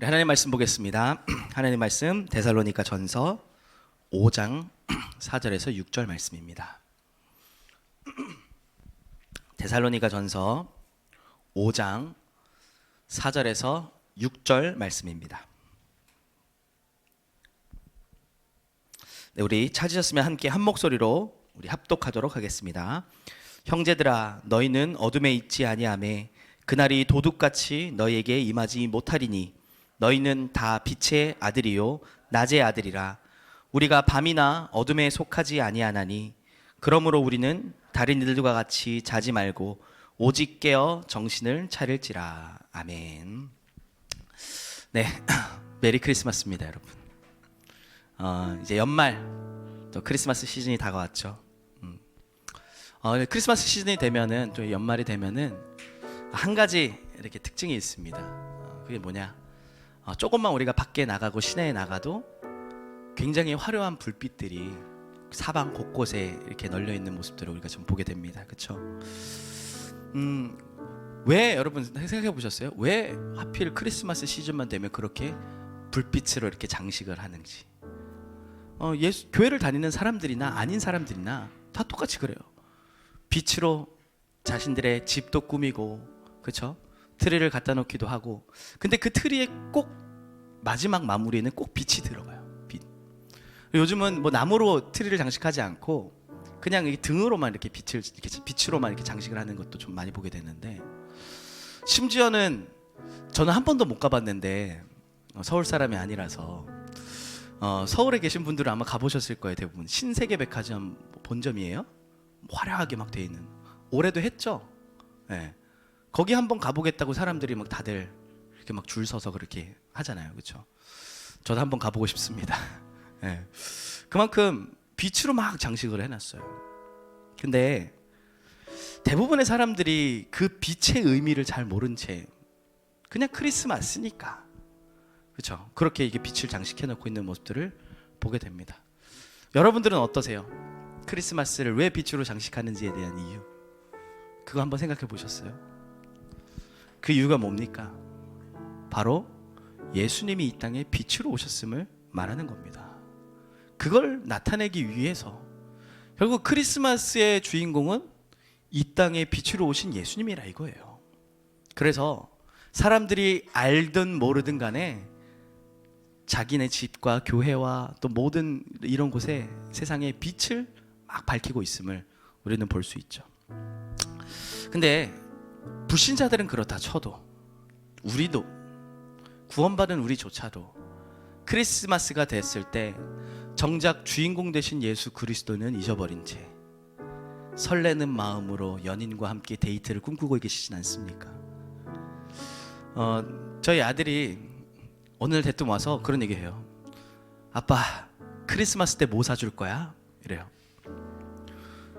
우리 하나님 말씀 보겠습니다. 하나님 말씀 데살로니가 전서 5장 4절에서 6절 말씀입니다. 데살로니가 전서 5장 4절에서 6절 말씀입니다. 네, 우리 찾으셨으면 함께 한 목소리로 우리 합독하도록 하겠습니다. 형제들아, 너희는 어둠에 있지 아니하매 그날이 도둑같이 너희에게 임하지 못하리니 너희는 다 빛의 아들이요 낮의 아들이라. 우리가 밤이나 어둠에 속하지 아니하나니 그러므로 우리는 다른 이들과 같이 자지 말고 오직 깨어 정신을 차릴지라. 아멘. 네, 메리 크리스마스입니다, 여러분. 이제 연말 또 크리스마스 시즌이 다가왔죠. 크리스마스 시즌이 되면은 또 연말이 되면은 한 가지 이렇게 특징이 있습니다. 그게 뭐냐? 조금만 우리가 밖에 나가고 시내에 나가도 굉장히 화려한 불빛들이 사방 곳곳에 이렇게 널려 있는 모습들을 우리가 좀 보게 됩니다. 그렇죠? 왜 여러분 생각해 보셨어요? 왜 하필 크리스마스 시즌만 되면 그렇게 불빛으로 이렇게 장식을 하는지. 교회를 다니는 사람들이나 아닌 사람들이나 다 똑같이 그래요. 빛으로 자신들의 집도 꾸미고, 그렇죠? 트리를 갖다 놓기도 하고. 근데 그 트리에 꼭 마지막 마무리에는 꼭 빛이 들어가요. 빛. 요즘은 뭐 나무로 트리를 장식하지 않고 그냥 이 등으로만 이렇게 빛으로만 이렇게 장식을 하는 것도 좀 많이 보게 되는데, 심지어는 저는 한 번도 못 가봤는데 서울 사람이 아니라서 서울에 계신 분들은 아마 가보셨을 거예요. 대부분 신세계백화점 본점이에요. 화려하게 막 돼 있는. 올해도 했죠. 네. 거기 한번 가보겠다고 사람들이 막 다들 이렇게 막 줄 서서 그렇게 하잖아요, 그렇죠? 저도 한번 가보고 싶습니다. 네. 그만큼 빛으로 막 장식을 해놨어요. 근데 대부분의 사람들이 그 빛의 의미를 잘 모른 채 그냥 크리스마스니까, 그렇죠? 그렇게 이게 빛을 장식해놓고 있는 모습들을 보게 됩니다. 여러분들은 어떠세요? 크리스마스를 왜 빛으로 장식하는지에 대한 이유, 그거 한번 생각해 보셨어요? 그 이유가 뭡니까? 바로 예수님이 이 땅에 빛으로 오셨음을 말하는 겁니다. 그걸 나타내기 위해서 결국 크리스마스의 주인공은 이 땅에 빛으로 오신 예수님이라 이거예요. 그래서 사람들이 알든 모르든 간에 자기네 집과 교회와 또 모든 이런 곳에 세상에 빛을 막 밝히고 있음을 우리는 볼 수 있죠. 근데 불신자들은 그렇다 쳐도, 우리도 구원받은 우리조차도 크리스마스가 됐을 때 정작 주인공 되신 예수 그리스도는 잊어버린 채 설레는 마음으로 연인과 함께 데이트를 꿈꾸고 계시진 않습니까? 저희 아들이 오늘 대뜸 와서 그런 얘기해요. 아빠, 크리스마스 때 뭐 사줄 거야? 이래요.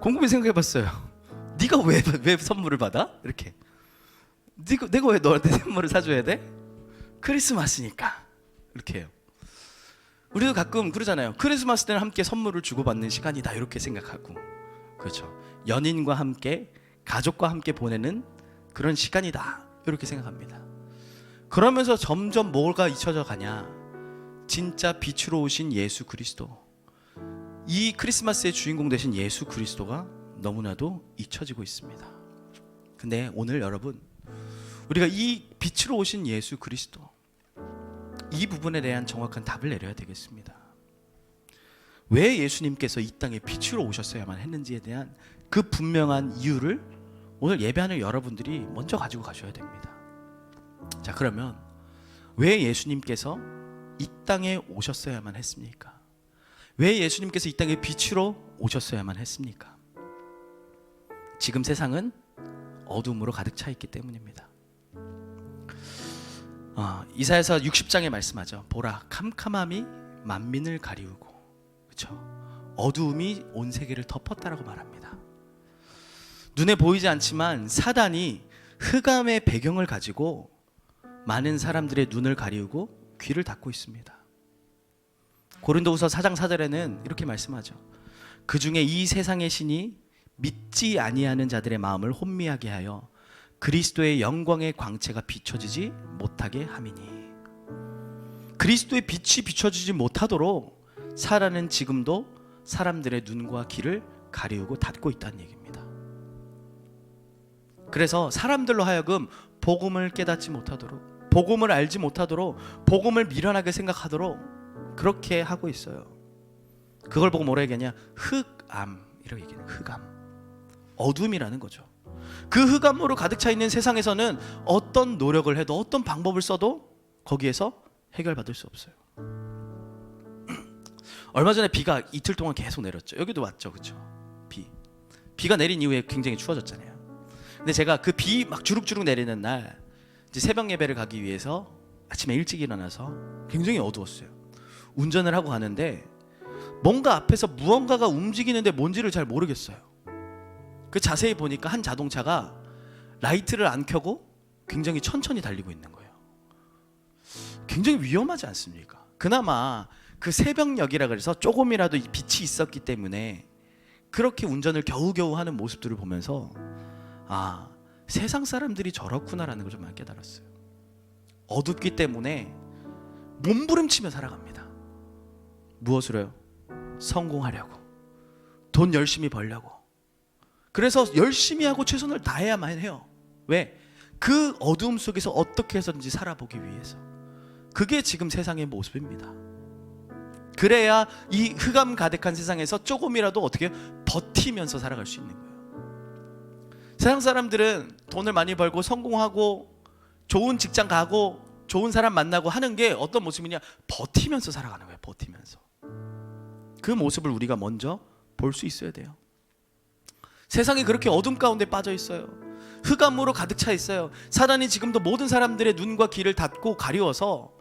곰곰이 생각해봤어요. 네가 왜 선물을 받아? 이렇게. 내가 왜 너한테 선물을 사줘야 돼? 크리스마스니까. 이렇게 해요. 우리도 가끔 그러잖아요. 크리스마스 때는 함께 선물을 주고받는 시간이다, 이렇게 생각하고. 그렇죠. 연인과 함께, 가족과 함께 보내는 그런 시간이다, 이렇게 생각합니다. 그러면서 점점 뭐가 잊혀져 가냐? 진짜 빛으로 오신 예수 그리스도, 이 크리스마스의 주인공 되신 예수 그리스도가 너무나도 잊혀지고 있습니다. 근데 오늘 여러분, 우리가 이 빛으로 오신 예수 그리스도, 이 부분에 대한 정확한 답을 내려야 되겠습니다. 왜 예수님께서 이 땅에 빛으로 오셨어야만 했는지에 대한 그 분명한 이유를 오늘 예배하는 여러분들이 먼저 가지고 가셔야 됩니다. 자, 그러면 왜 예수님께서 이 땅에 오셨어야만 했습니까? 왜 예수님께서 이 땅에 빛으로 오셨어야만 했습니까? 지금 세상은 어둠으로 가득 차 있기 때문입니다. 이사야서 60장에 말씀하죠. 보라, 캄캄함이 만민을 가리우고, 그렇죠? 어두움이 온 세계를 덮었다라고 말합니다. 눈에 보이지 않지만 사단이 흑암의 배경을 가지고 많은 사람들의 눈을 가리우고 귀를 닫고 있습니다. 고린도후서 4장 4절에는 이렇게 말씀하죠. 그 중에 이 세상의 신이 믿지 아니하는 자들의 마음을 혼미하게 하여 그리스도의 영광의 광채가 비춰지지 못하게 함이니. 그리스도의 빛이 비춰지지 못하도록 사단은 지금도 사람들의 눈과 귀를 가리우고 닫고 있다는 얘기입니다. 그래서 사람들로 하여금 복음을 깨닫지 못하도록, 복음을 알지 못하도록, 복음을 미련하게 생각하도록 그렇게 하고 있어요. 그걸 보고 뭐라 얘기하냐? 흑암이라고 얘기해요. 흑암, 어둠이라는 거죠. 그 흑암으로 가득 차 있는 세상에서는 어떤 노력을 해도, 어떤 방법을 써도 거기에서 해결받을 수 없어요. 얼마 전에 비가 이틀 동안 계속 내렸죠. 여기도 왔죠, 그렇죠? 비가 내린 이후에 굉장히 추워졌잖아요. 근데 제가 그 비 막 주룩주룩 내리는 날 이제 새벽 예배를 가기 위해서 아침에 일찍 일어나서 굉장히 어두웠어요. 운전을 하고 가는데 뭔가 앞에서 무언가가 움직이는데 뭔지를 잘 모르겠어요. 그 자세히 보니까 한 자동차가 라이트를 안 켜고 굉장히 천천히 달리고 있는 거예요. 굉장히 위험하지 않습니까? 그나마 그 새벽녘이라 그래서 조금이라도 빛이 있었기 때문에 그렇게 운전을 겨우겨우 하는 모습들을 보면서 아, 세상 사람들이 저렇구나라는 걸 좀 많이 깨달았어요. 어둡기 때문에 몸부림치며 살아갑니다. 무엇으로요? 성공하려고, 돈 열심히 벌려고. 그래서 열심히 하고 최선을 다해야만 해요. 왜? 그 어두움 속에서 어떻게 해서든지 살아보기 위해서. 그게 지금 세상의 모습입니다. 그래야 이 흑암 가득한 세상에서 조금이라도 어떻게 버티면서 살아갈 수 있는 거예요. 세상 사람들은 돈을 많이 벌고 성공하고 좋은 직장 가고 좋은 사람 만나고 하는 게 어떤 모습이냐? 버티면서 살아가는 거예요. 버티면서. 그 모습을 우리가 먼저 볼 수 있어야 돼요. 세상이 그렇게 어둠 가운데 빠져 있어요. 흑암으로 가득 차 있어요. 사단이 지금도 모든 사람들의 눈과 귀를 닫고 가리워서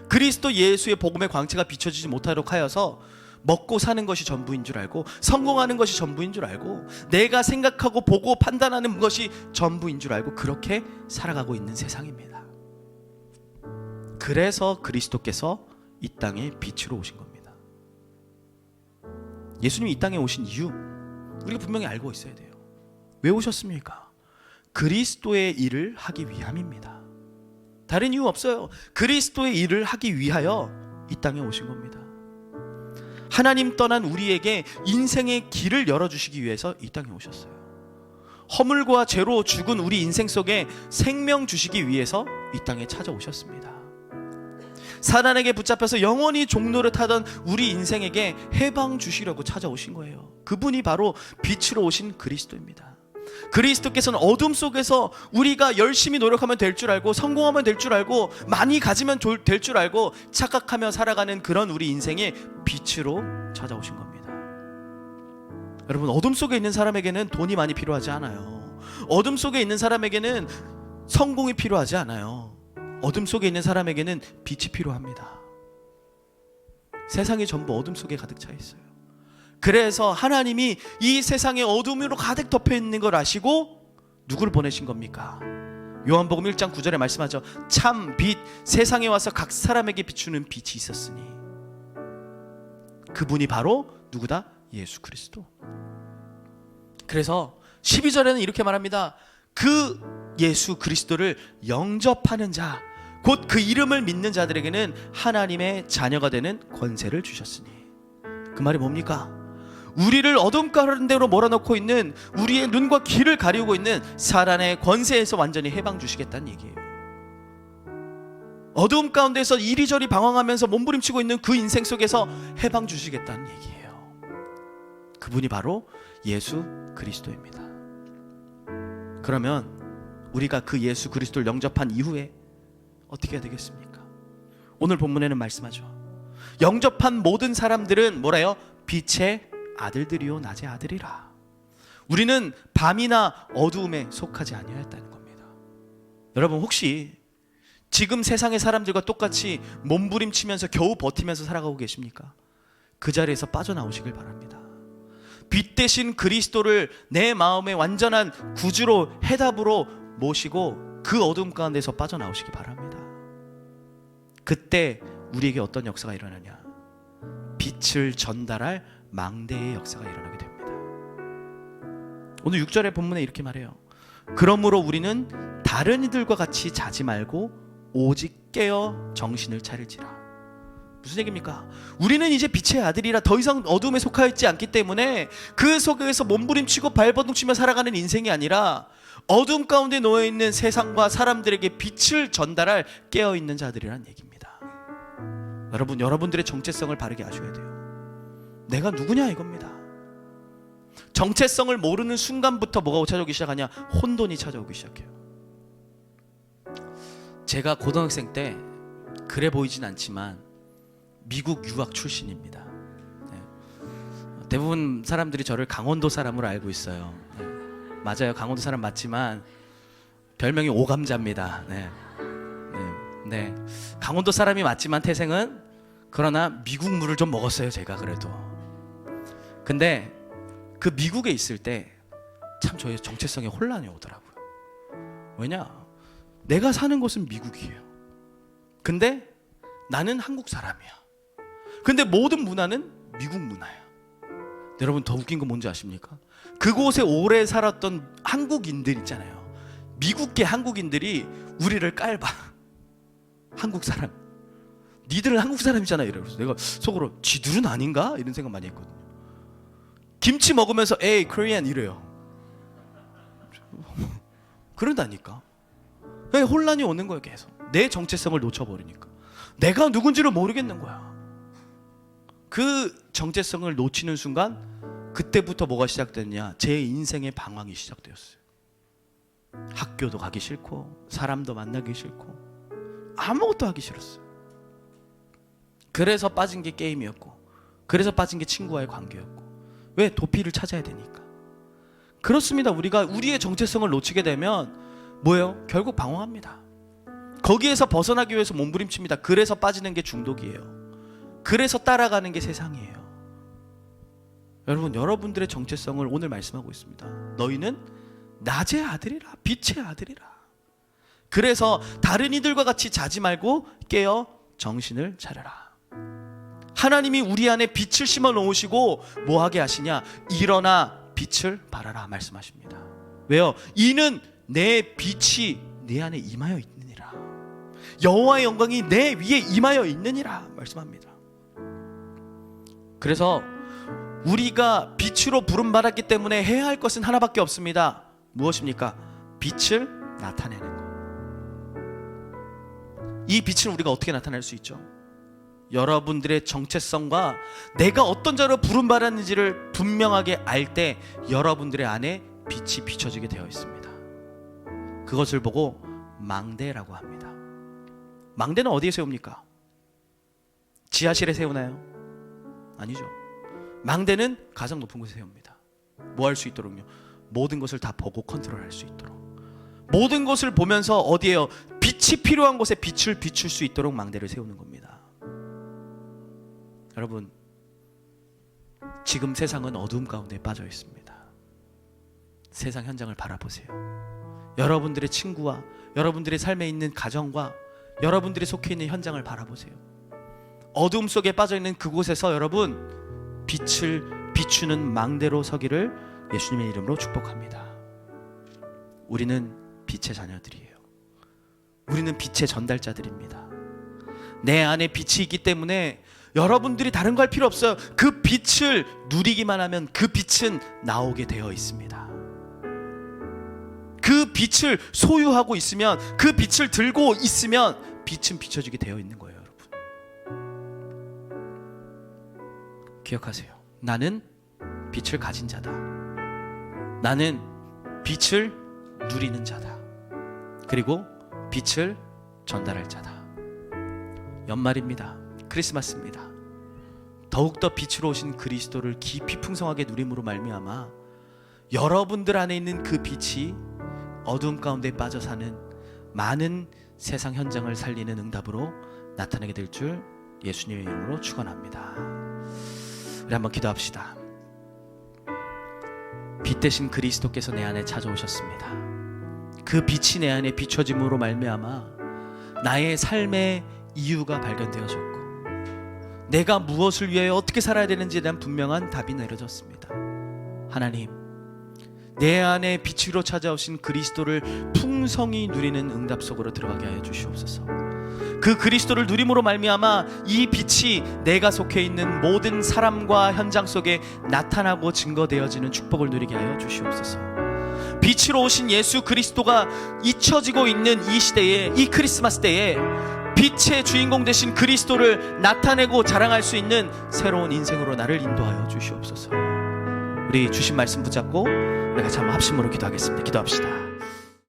그리스도 예수의 복음의 광채가 비춰지지 못하도록 하여서 먹고 사는 것이 전부인 줄 알고, 성공하는 것이 전부인 줄 알고, 내가 생각하고 보고 판단하는 것이 전부인 줄 알고 그렇게 살아가고 있는 세상입니다. 그래서 그리스도께서 이 땅에 빛으로 오신 겁니다. 예수님이 이 땅에 오신 이유 우리가 분명히 알고 있어야 돼요. 왜 오셨습니까? 그리스도의 일을 하기 위함입니다. 다른 이유 없어요. 그리스도의 일을 하기 위하여 이 땅에 오신 겁니다. 하나님 떠난 우리에게 인생의 길을 열어주시기 위해서 이 땅에 오셨어요. 허물과 죄로 죽은 우리 인생 속에 생명 주시기 위해서 이 땅에 찾아오셨습니다. 사단에게 붙잡혀서 영원히 종노릇 하던 우리 인생에게 해방 주시려고 찾아오신 거예요. 그분이 바로 빛으로 오신 그리스도입니다. 그리스도께서는 어둠 속에서 우리가 열심히 노력하면 될 줄 알고, 성공하면 될 줄 알고, 많이 가지면 될 줄 알고 착각하며 살아가는 그런 우리 인생의 빛으로 찾아오신 겁니다. 여러분, 어둠 속에 있는 사람에게는 돈이 많이 필요하지 않아요. 어둠 속에 있는 사람에게는 성공이 필요하지 않아요. 어둠 속에 있는 사람에게는 빛이 필요합니다. 세상이 전부 어둠 속에 가득 차 있어요. 그래서 하나님이 이 세상에 어둠으로 가득 덮여 있는 걸 아시고 누구를 보내신 겁니까? 요한복음 1장 9절에 말씀하죠. 참 빛, 세상에 와서 각 사람에게 비추는 빛이 있었으니. 그분이 바로 누구다? 예수 그리스도. 그래서 12절에는 이렇게 말합니다. 그 예수 그리스도를 영접하는 자, 곧 그 이름을 믿는 자들에게는 하나님의 자녀가 되는 권세를 주셨으니. 그 말이 뭡니까? 우리를 어둠 가운데로 몰아넣고 있는, 우리의 눈과 귀를 가리우고 있는 사단의 권세에서 완전히 해방 주시겠다는 얘기예요. 어두움 가운데서 이리저리 방황하면서 몸부림치고 있는 그 인생 속에서 해방 주시겠다는 얘기예요. 그분이 바로 예수 그리스도입니다. 그러면 우리가 그 예수 그리스도를 영접한 이후에 어떻게 해야 되겠습니까? 오늘 본문에는 말씀하죠. 영접한 모든 사람들은 뭐래요? 빛의 아들들이요 낮의 아들이라. 우리는 밤이나 어두움에 속하지 아니하였다는 겁니다. 여러분, 혹시 지금 세상의 사람들과 똑같이 몸부림치면서 겨우 버티면서 살아가고 계십니까? 그 자리에서 빠져나오시길 바랍니다. 빛 대신 그리스도를 내 마음의 완전한 구주로, 해답으로 모시고 그 어둠 가운데서 빠져나오시기 바랍니다. 그때 우리에게 어떤 역사가 일어나냐? 빛을 전달할 망대의 역사가 일어나게 됩니다. 오늘 6절의 본문에 이렇게 말해요. 그러므로 우리는 다른 이들과 같이 자지 말고 오직 깨어 정신을 차릴지라. 무슨 얘기입니까? 우리는 이제 빛의 아들이라 더 이상 어둠에 속하여 있지 않기 때문에 그 속에서 몸부림치고 발버둥치며 살아가는 인생이 아니라 어둠 가운데 놓여있는 세상과 사람들에게 빛을 전달할 깨어있는 자들이란 얘기입니다. 여러분, 여러분들의 정체성을 바르게 아셔야 돼요. 내가 누구냐 이겁니다. 정체성을 모르는 순간부터 뭐가 찾아오기 시작하냐? 혼돈이 찾아오기 시작해요. 제가 고등학생 때 그래 보이진 않지만 미국 유학 출신입니다. 네. 대부분 사람들이 저를 강원도 사람으로 알고 있어요. 네. 맞아요, 강원도 사람 맞지만 별명이 오감자입니다. 네. 네. 강원도 사람이 맞지만 태생은, 그러나 미국 물을 좀 먹었어요, 제가 그래도. 근데 그 미국에 있을 때 참 저의 정체성에 혼란이 오더라고요. 왜냐? 내가 사는 곳은 미국이에요. 근데 나는 한국 사람이야. 근데 모든 문화는 미국 문화야. 여러분, 더 웃긴 건 뭔지 아십니까? 그곳에 오래 살았던 한국인들 있잖아요. 미국계 한국인들이 우리를 깔봐. 한국 사람. 니들은 한국 사람이잖아 이러면서 내가 속으로 지들은 아닌가? 이런 생각 많이 했거든요. 김치 먹으면서 에이 코리안 이래요. 그러다니까 혼란이 오는 거예요. 계속 내 정체성을 놓쳐버리니까 내가 누군지를 모르겠는 거야. 그 정체성을 놓치는 순간 그때부터 뭐가 시작됐냐? 제 인생의 방황이 시작되었어요. 학교도 가기 싫고 사람도 만나기 싫고 아무것도 하기 싫었어요. 그래서 빠진 게 게임이었고, 그래서 빠진 게 친구와의 관계였고. 왜? 도피를 찾아야 되니까. 그렇습니다. 우리가 우리의 정체성을 놓치게 되면 뭐예요? 결국 방황합니다. 거기에서 벗어나기 위해서 몸부림칩니다. 그래서 빠지는 게 중독이에요. 그래서 따라가는 게 세상이에요. 여러분, 여러분들의 정체성을 오늘 말씀하고 있습니다. 너희는 낮의 아들이라, 빛의 아들이라. 그래서 다른 이들과 같이 자지 말고 깨어 정신을 차려라. 하나님이 우리 안에 빛을 심어 놓으시고 뭐 하게 하시냐? 일어나 빛을 발하라 말씀하십니다. 왜요? 이는 내 빛이 내 안에 임하여 있느니라. 여호와의 영광이 내 위에 임하여 있느니라 말씀합니다. 그래서 우리가 빛으로 부름받았기 때문에 해야 할 것은 하나밖에 없습니다. 무엇입니까? 빛을 나타내는 것. 이 빛을 우리가 어떻게 나타낼 수 있죠? 여러분들의 정체성과 내가 어떤 자로 부름받았는지를 분명하게 알 때 여러분들의 안에 빛이 비춰지게 되어 있습니다. 그것을 보고 망대라고 합니다. 망대는 어디에 세웁니까? 지하실에 세우나요? 아니죠. 망대는 가장 높은 곳에 세웁니다. 뭐 할 수 있도록요? 모든 것을 다 보고 컨트롤할 수 있도록. 모든 것을 보면서 어디에요? 빛이 필요한 곳에 빛을 비출 수 있도록 망대를 세우는 겁니다. 여러분, 지금 세상은 어두움 가운데 빠져 있습니다. 세상 현장을 바라보세요. 여러분들의 친구와 여러분들의 삶에 있는 가정과 여러분들이 속해 있는 현장을 바라보세요. 어두움 속에 빠져 있는 그곳에서 여러분 빛을 비추는 망대로 서기를 예수님의 이름으로 축복합니다. 우리는 빛의 자녀들이에요. 우리는 빛의 전달자들입니다. 내 안에 빛이 있기 때문에 여러분들이 다른 거 할 필요 없어요. 그 빛을 누리기만 하면 그 빛은 나오게 되어 있습니다. 그 빛을 소유하고 있으면, 그 빛을 들고 있으면 빛은 비춰지게 되어 있는 거예요. 여러분, 기억하세요. 나는 빛을 가진 자다. 나는 빛을 누리는 자다. 그리고 빛을 전달할 자다. 연말입니다. 크리스마스입니다. 더욱더 빛으로 오신 그리스도를 깊이 풍성하게 누림으로 말미암아 여러분들 안에 있는 그 빛이 어두움 가운데 빠져 사는 많은 세상 현장을 살리는 응답으로 나타나게 될 줄 예수님의 이름으로 축원합니다. 우리 한번 기도합시다. 빛 대신 그리스도께서 내 안에 찾아오셨습니다. 그 빛이 내 안에 비춰짐으로 말미암아 나의 삶의 이유가 발견되어졌고 내가 무엇을 위해 어떻게 살아야 되는지에 대한 분명한 답이 내려졌습니다. 하나님, 내 안에 빛으로 찾아오신 그리스도를 풍성히 누리는 응답 속으로 들어가게 하여 주시옵소서. 그 그리스도를 누림으로 말미암아 이 빛이 내가 속해 있는 모든 사람과 현장 속에 나타나고 증거되어지는 축복을 누리게 하여 주시옵소서. 빛으로 오신 예수 그리스도가 잊혀지고 있는 이 시대에, 이 크리스마스 때에 빛의 주인공 되신 그리스도를 나타내고 자랑할 수 있는 새로운 인생으로 나를 인도하여 주시옵소서. 우리 주신 말씀 붙잡고 우리 같이 한번 합심으로 기도하겠습니다. 기도합시다.